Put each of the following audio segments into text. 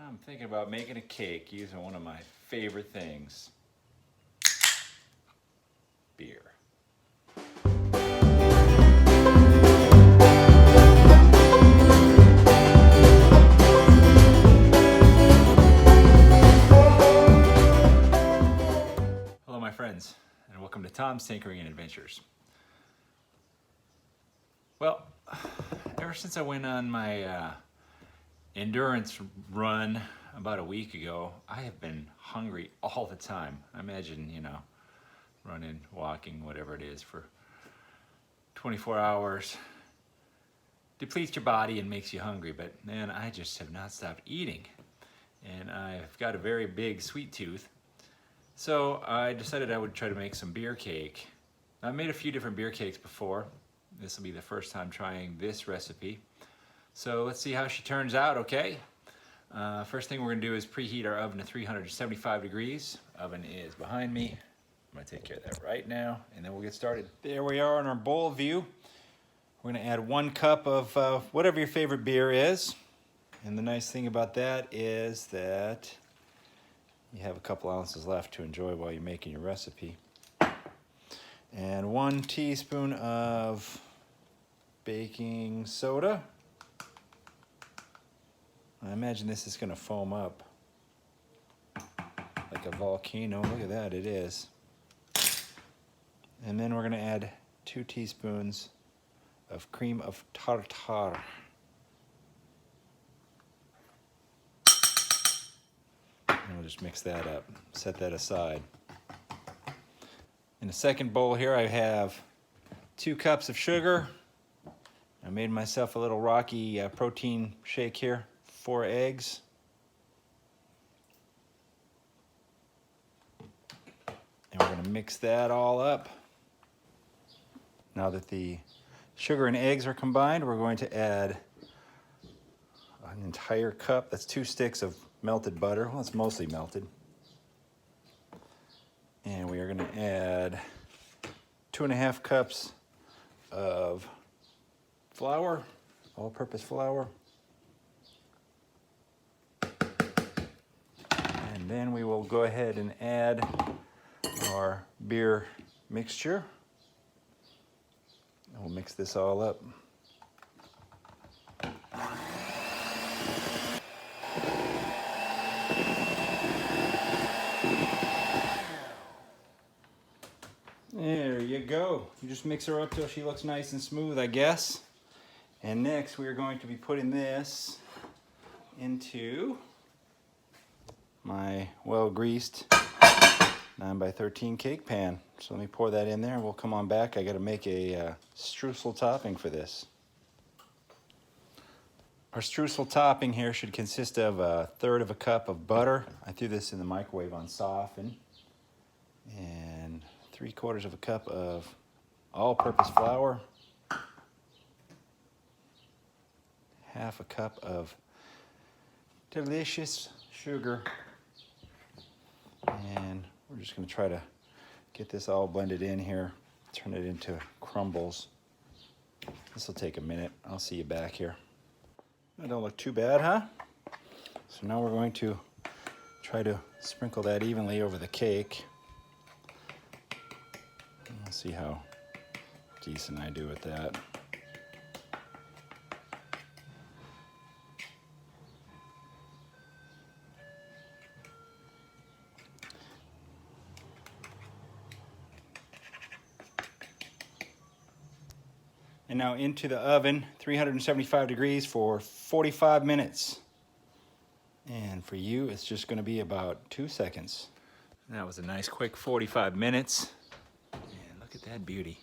I'm thinking about making a cake using one of my favorite things, beer. Hello my friends, and welcome to Tom's Tinkering and Adventures. Well, ever since I went on my endurance run about a week ago, I have been hungry all the time. I imagine, running, walking, whatever it is for 24 hours depletes your body and makes you hungry, but man, I just have not stopped eating. And I've got a very big sweet tooth. So I decided I would try to make some beer cake. I've made a few different beer cakes before. This will be the first time trying this recipe. So let's see how she turns out, okay? First thing we're gonna do is preheat our oven to 375 degrees. Oven is behind me. I'm gonna take care of that right now, and then we'll get started. There we are in our bowl view. We're gonna add 1 cup of whatever your favorite beer is. And the nice thing about that is that you have a couple ounces left to enjoy while you're making your recipe. And 1 teaspoon of baking soda. I imagine this is going to foam up like a volcano. Look at that, it is. And then we're going to add 2 teaspoons of cream of tartar. And we'll just mix that up, set that aside. In the second bowl here I have 2 cups of sugar. I made myself a little Rocky protein shake here. 4 eggs. And we're going to mix that all up. Now that the sugar and eggs are combined, we're going to add an entire cup. That's 2 sticks of melted butter. Well, it's mostly melted. And we are going to add 2.5 cups of flour, all-purpose flour. And then we will go ahead and add our beer mixture. And we'll mix this all up. There you go. You just mix her up till she looks nice and smooth, I guess. And next we are going to be putting this into my well-greased 9x13 cake pan. So let me pour that in there and we'll come on back. I got to make a streusel topping for this. Our streusel topping here should consist of 1/3 cup of butter. I threw this in the microwave on soften. And 3/4 cup of all-purpose flour. 1/2 cup of delicious sugar. And we're just going to try to get this all blended in here, turn it into crumbles. This will take a minute. I'll see you back here. That don't look too bad, huh? So now we're going to try to sprinkle that evenly over the cake. Let's see how decent I do with that. And now into the oven, 375 degrees for 45 minutes. And for you, it's just going to be about 2 seconds. That was a nice quick 45 minutes. And look at that beauty.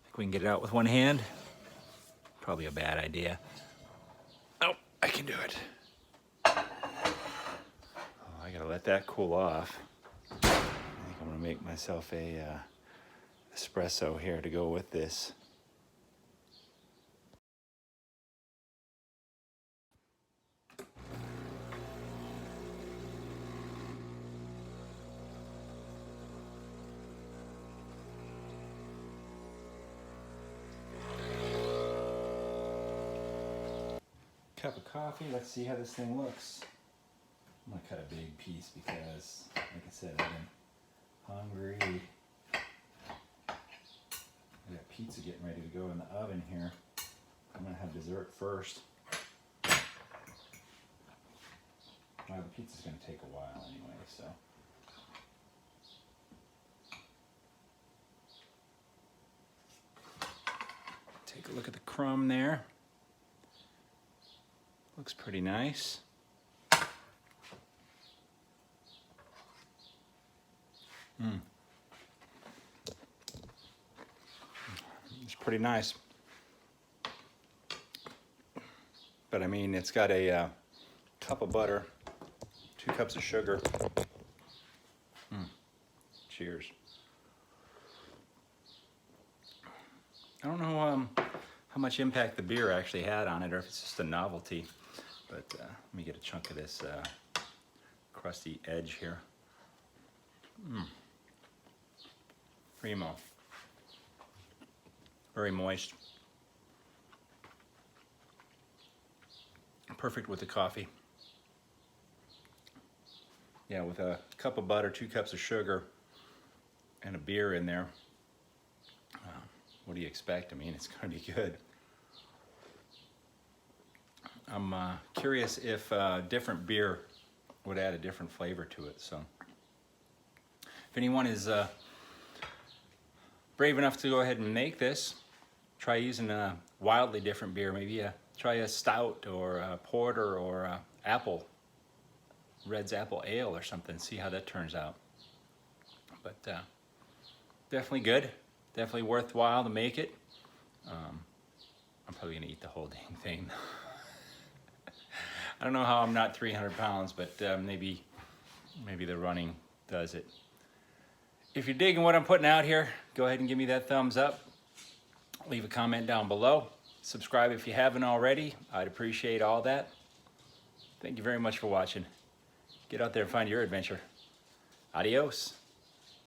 Think we can get it out with one hand? Probably a bad idea. Oh, I can do it. Oh, I gotta let that cool off. I think I'm gonna make myself a espresso here to go with this. Cup of coffee. Let's see how this thing looks. I'm gonna cut a big piece because, like I said, I've been hungry. I got pizza getting ready to go in the oven here. I'm gonna have dessert first. Well, the pizza's gonna take a while anyway, so. Take a look at the crumb there. Looks pretty nice. It's pretty nice. But I mean, it's got a cup of butter, 2 cups of sugar. Cheers. I don't know how much impact the beer actually had on it, or if it's just a novelty. But let me get a chunk of this crusty edge here. Primo. Very moist. Perfect with the coffee. Yeah, with a cup of butter, 2 cups of sugar, and a beer in there. What do you expect? I mean, it's going to be good. I'm curious if different beer would add a different flavor to it. So, if anyone is brave enough to go ahead and make this, try using a wildly different beer. Maybe try a stout or a porter or a Red's apple ale or something. See how that turns out. But definitely good. Definitely worthwhile to make it. I'm probably gonna eat the whole dang thing. I don't know how I'm not 300 pounds, but maybe the running does it. If you're digging what I'm putting out here, go ahead and give me that thumbs up. Leave a comment down below. Subscribe if you haven't already. I'd appreciate all that. Thank you very much for watching. Get out there and find your adventure. Adios.